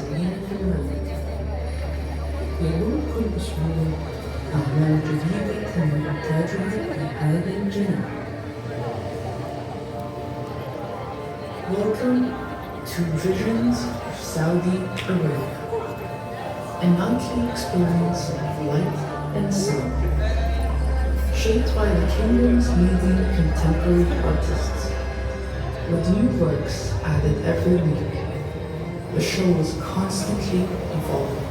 سنويا في المملكة. يقول كل أسبوع أعمال جديدة تم إنتاجها في هذا الجناح. Welcome to Visions of Saudi Arabia, a nightly experience of light and sound, shaped by the kingdom's leading contemporary artists. With new works added every week, the show is constantly evolving.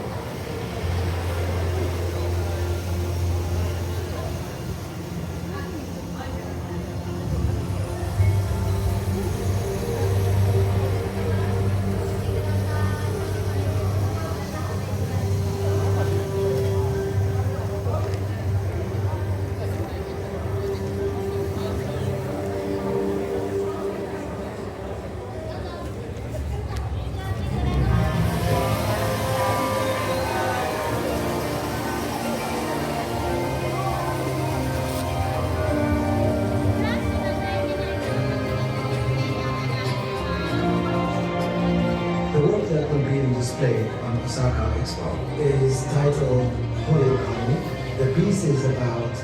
The work that will be displayed on Osaka Expo is titled Holy Economy. The piece is about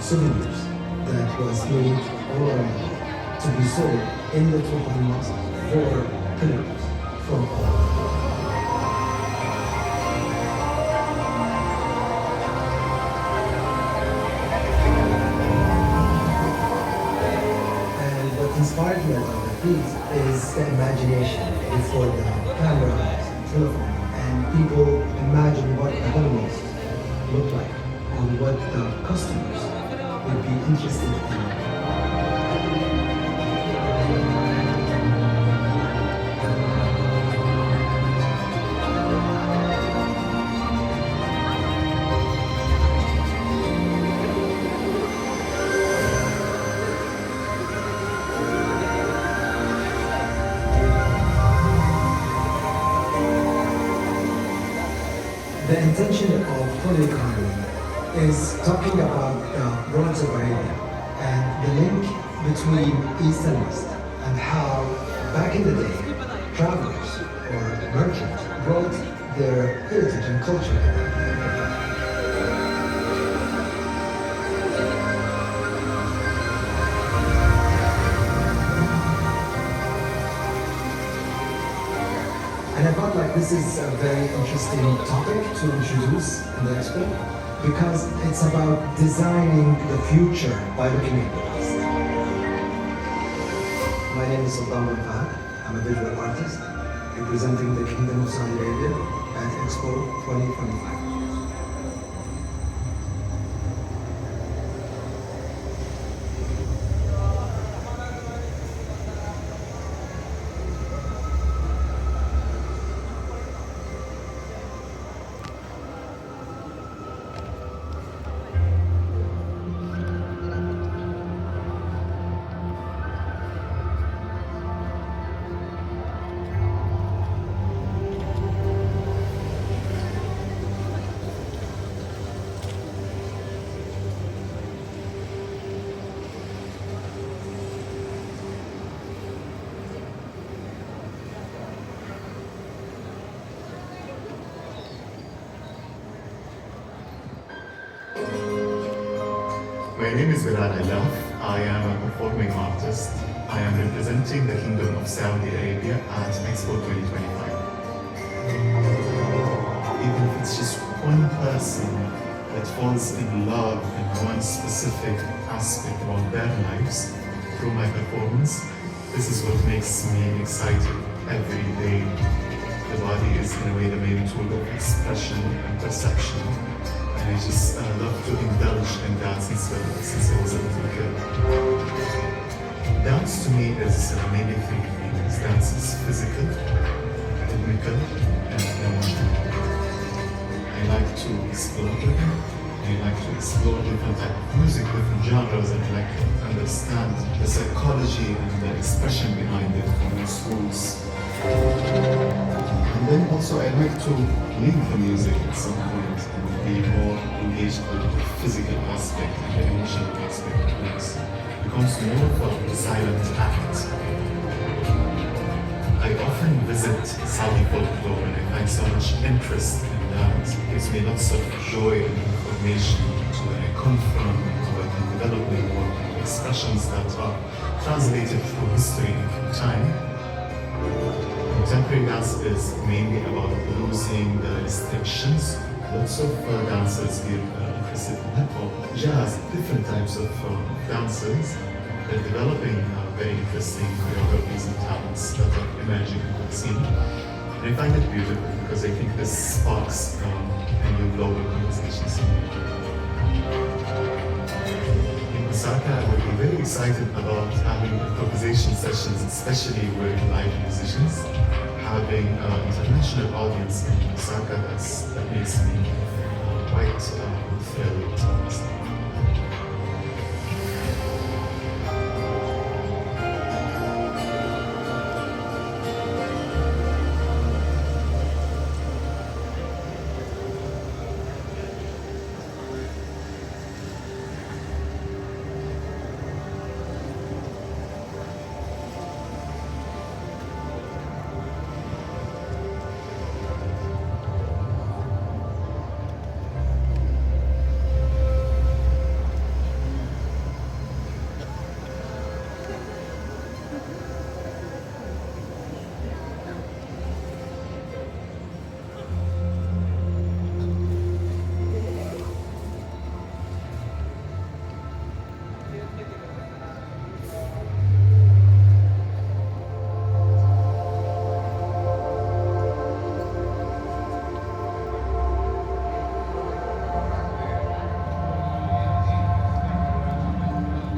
souvenirs that was made all around the world to be sold in the top of the mosque for pilgrims from all over the world. And what inspired me about the piece is the imagination before the cameras and telephone, and people imagine what the whole mosque look like and what the customers would be interested in. The intention of Holy Economy is talking about the roads of Arabia and the link between East and West, and how back in the day, travelers or merchants brought their heritage and culture with them. And I felt like this is a very interesting topic to introduce in the expo, because it's about designing the future by looking at the past. My name is Sultan bin Fahd. I'm a visual artist representing the Kingdom of Saudi Arabia at Expo 2025. My name is Bilal Alaf. I am a performing artist. I am representing the Kingdom of Saudi Arabia at Expo 2025. Even if it's just one person that falls in love in one specific aspect about their lives through my performance, this is what makes me excited every day. The body is in a way the main tool of expression and perception. And I just love to indulge in that since I was a little kid. Dance to me is mainly three things. Dance is physical, rhythmical, and emotional. I like to explore rhythm. I like to explore different types of music, different genres, and I like to understand the psychology and the expression behind it from its roots. And then also I like to leave the music at some point and be more engaged with the physical aspect and the emotional aspect of things. It becomes more of a silent act. I often visit Saudi folklore and I find so much interest in that. It gives me lots of joy and information to where I come from and how I can develop my work and expressions that are translated through history and through time. Contemporary dance is mainly about losing the restrictions. Lots of dancers get interested in hip-hop, jazz, different types of dancers. They're developing very interesting choreographies and talents that are emerging in the scene. And I find it beautiful because I think this sparks a new global conversation scene. In Osaka, I would be very excited about having improvisation sessions, especially with live musicians. Having an international audience in Osaka, that makes me quite thrilled.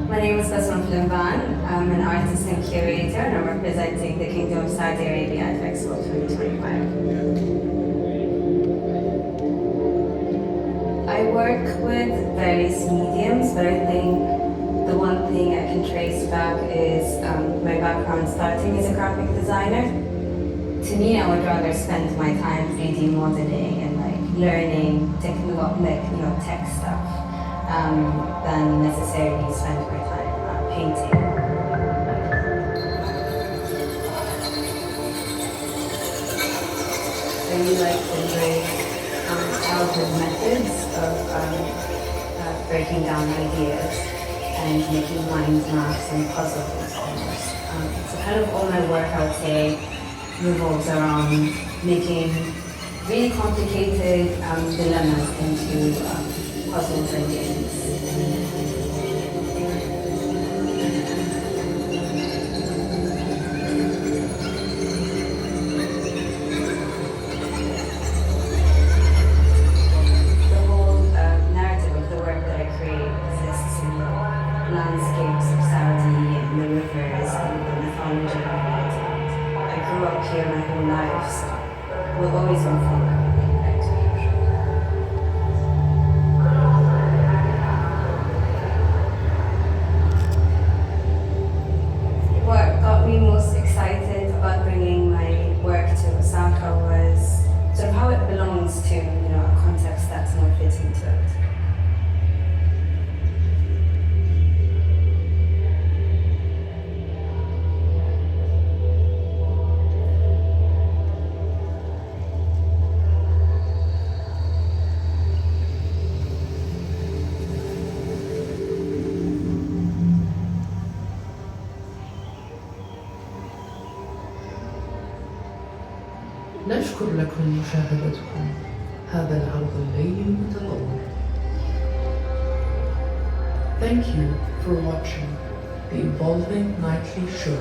My name is Basma. I'm an artist and curator, and I'm representing the Kingdom of Saudi Arabia at Expo 2025. I work with various mediums, but I think the one thing I can trace back is my background starting as a graphic designer. To me, I would rather spend my time 3D modeling and learning tech stuff than necessarily spend my time painting. I really like to embrace childhood methods of breaking down ideas and making mind maps and puzzles. So kind of all my work, I would say, revolves around making really complicated dilemmas into puzzles and games. The whole narrative of the work that I create exists in the landscapes of Saudi and the rivers and the mythology of it. I grew up here my whole life, so we'll always inform me. What got me most excited about bringing my work to Osaka was sort of how it belongs to a context that's more fitting to it. نشكر لكم مشاهدتكم هذا العرض الليلي المتطور. Thank you for watching the Evolving Nightly Show.